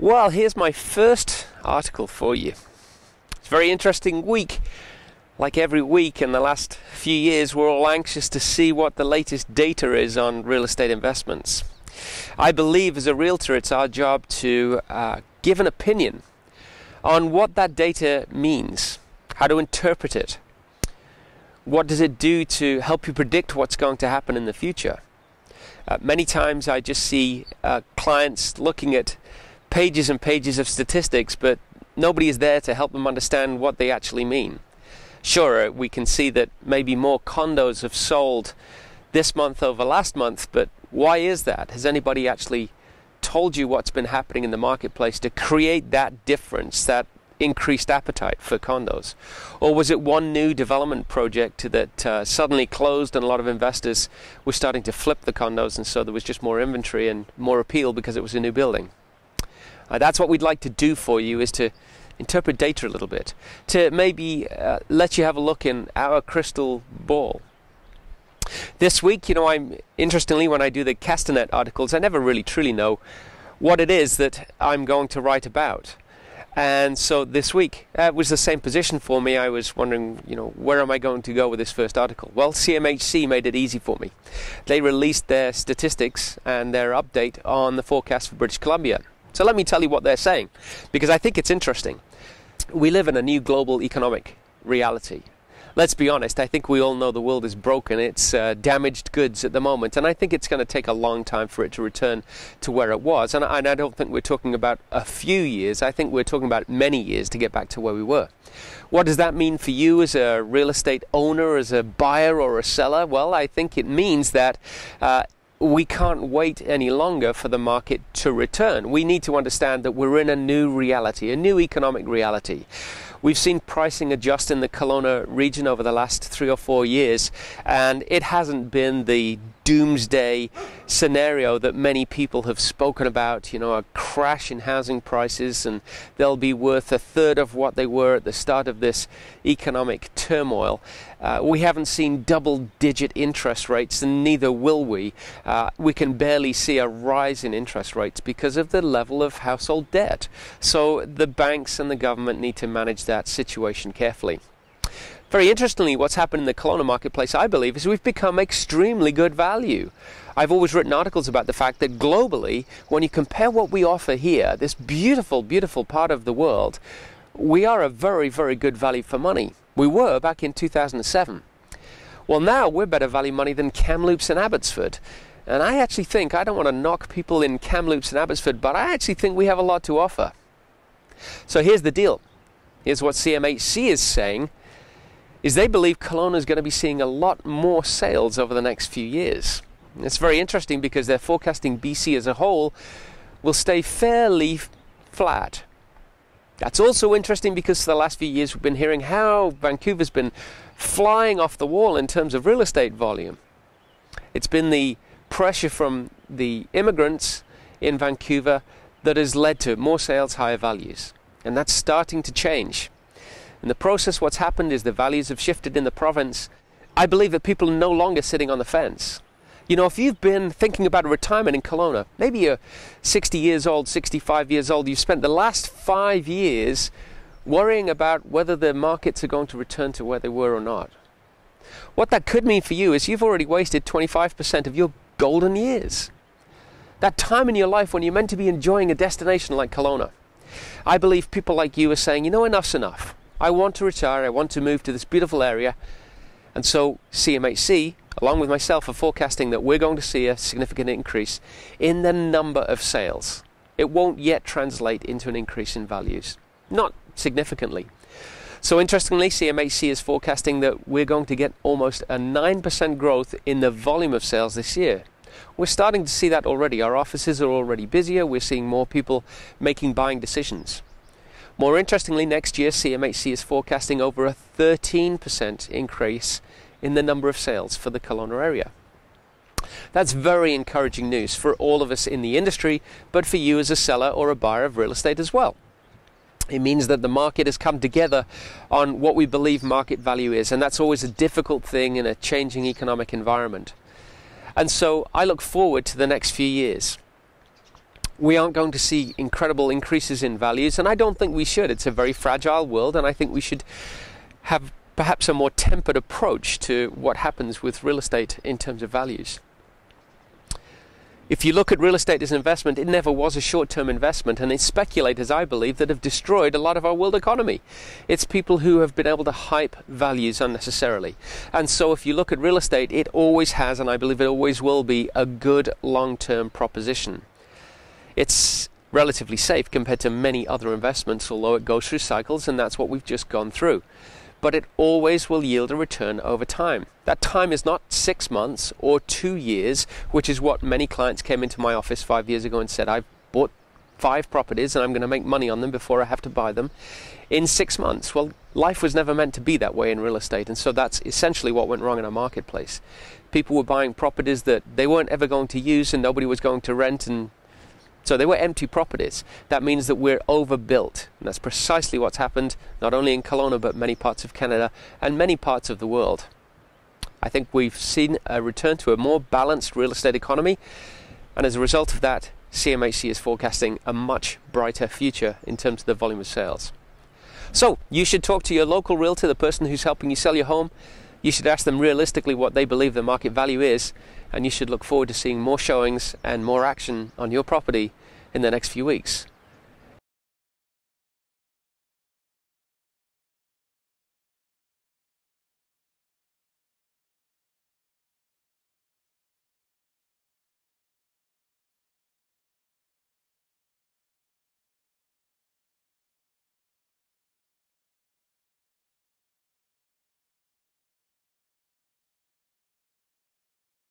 Well, here's my first article for you. It's a very interesting week. Like every week in the last few years, we're all anxious to see what the latest data is on real estate investments. I believe as a realtor, it's our job to give an opinion on what that data means, how to interpret it. What does it do to help you predict what's going to happen in the future? Many times I just see clients looking at pages and pages of statistics, but nobody is there to help them understand what they actually mean. Sure, we can see that maybe more condos have sold this month over last month, but why is that? Has anybody actually told you what's been happening in the marketplace to create that difference, that increased appetite for condos? Or was it one new development project that suddenly closed and a lot of investors were starting to flip the condos, and so there was just more inventory and more appeal because it was a new building? That's what we'd like to do for you, is to interpret data a little bit, to maybe let you have a look in our crystal ball. This week, I'm interestingly, when I do the Castanet articles, I never really truly know what it is that I'm going to write about. And so this week, it was the same position for me. I was wondering, where am I going to go with this first article? Well, CMHC made it easy for me. They released their statistics and their update on the forecast for British Columbia. So let me tell you what they're saying, because I think it's interesting. We live in a new global economic reality. Let's be honest, I think we all know the world is broken. It's damaged goods at the moment, and I think it's going to take a long time for it to return to where it was. And I don't think we're talking about a few years. I think we're talking about many years to get back to where we were. What does that mean for you as a real estate owner, as a buyer or a seller? Well, I think it means that we can't wait any longer for the market to return. We need to understand that we're in a new reality, a new economic reality. We've seen pricing adjust in the Kelowna region over the last 3 or 4 years, and it hasn't been the doomsday scenario that many people have spoken about, a crash in housing prices, and they'll be worth a third of what they were at the start of this economic turmoil. We haven't seen double-digit interest rates, and neither will we. We can barely see a rise in interest rates because of the level of household debt. So the banks and the government need to manage that situation carefully. Very interestingly, what's happened in the Kelowna marketplace, I believe, is we've become extremely good value. I've always written articles about the fact that globally, when you compare what we offer here, this beautiful, beautiful part of the world, we are a very, very good value for money. We were back in 2007. Well, now we're better value money than Kamloops and Abbotsford. And I actually think, I don't want to knock people in Kamloops and Abbotsford, but I actually think we have a lot to offer. So here's the deal. Here's what CMHC is saying, is they believe Kelowna is going to be seeing a lot more sales over the next few years. And it's very interesting because they're forecasting BC as a whole will stay fairly flat. That's also interesting because for the last few years we've been hearing how Vancouver's been flying off the wall in terms of real estate volume. It's been the pressure from the immigrants in Vancouver that has led to more sales, higher values. And that's starting to change. In the process, what's happened is the values have shifted in the province. I believe that people are no longer sitting on the fence. If you've been thinking about a retirement in Kelowna, maybe you're 60 years old, 65 years old, you've spent the last 5 years worrying about whether the markets are going to return to where they were or not. What that could mean for you is you've already wasted 25% of your golden years. That time in your life when you're meant to be enjoying a destination like Kelowna. I believe people like you are saying, enough's enough. I want to retire, I want to move to this beautiful area. And so CMHC, along with myself, are forecasting that we're going to see a significant increase in the number of sales. It won't yet translate into an increase in values. Not significantly. So interestingly, CMHC is forecasting that we're going to get almost a 9% growth in the volume of sales this year. We're starting to see that already. Our offices are already busier. We're seeing more people making buying decisions. More interestingly, next year, CMHC is forecasting over a 13% increase in the number of sales for the Kelowna area. That's very encouraging news for all of us in the industry, but for you as a seller or a buyer of real estate as well. It means that the market has come together on what we believe market value is, and that's always a difficult thing in a changing economic environment. And so I look forward to the next few years. we aren't going to see incredible increases in values, and I don't think we should. It's a very fragile world, and I think we should have perhaps a more tempered approach to what happens with real estate in terms of values. If you look at real estate as an investment, it never was a short-term investment, and it's speculators, I believe, that have destroyed a lot of our world economy. It's people who have been able to hype values unnecessarily. And so if you look at real estate, it always has, and I believe it always will be, a good long-term proposition. It's relatively safe compared to many other investments, although it goes through cycles, and that's what we've just gone through. But it always will yield a return over time. That time is not 6 months or 2 years, which is what many clients came into my office 5 years ago and said, I've bought 5 properties and I'm going to make money on them before I have to buy them in 6 months. Well, life was never meant to be that way in real estate, and so that's essentially what went wrong in our marketplace. People were buying properties that they weren't ever going to use and nobody was going to rent, and so they were empty properties. That means that we're overbuilt. And that's precisely what's happened, not only in Kelowna, but many parts of Canada and many parts of the world. I think we've seen a return to a more balanced real estate economy. And as a result of that, CMHC is forecasting a much brighter future in terms of the volume of sales. So you should talk to your local realtor, the person who's helping you sell your home. You should ask them realistically what they believe the market value is, and you should look forward to seeing more showings and more action on your property in the next few weeks.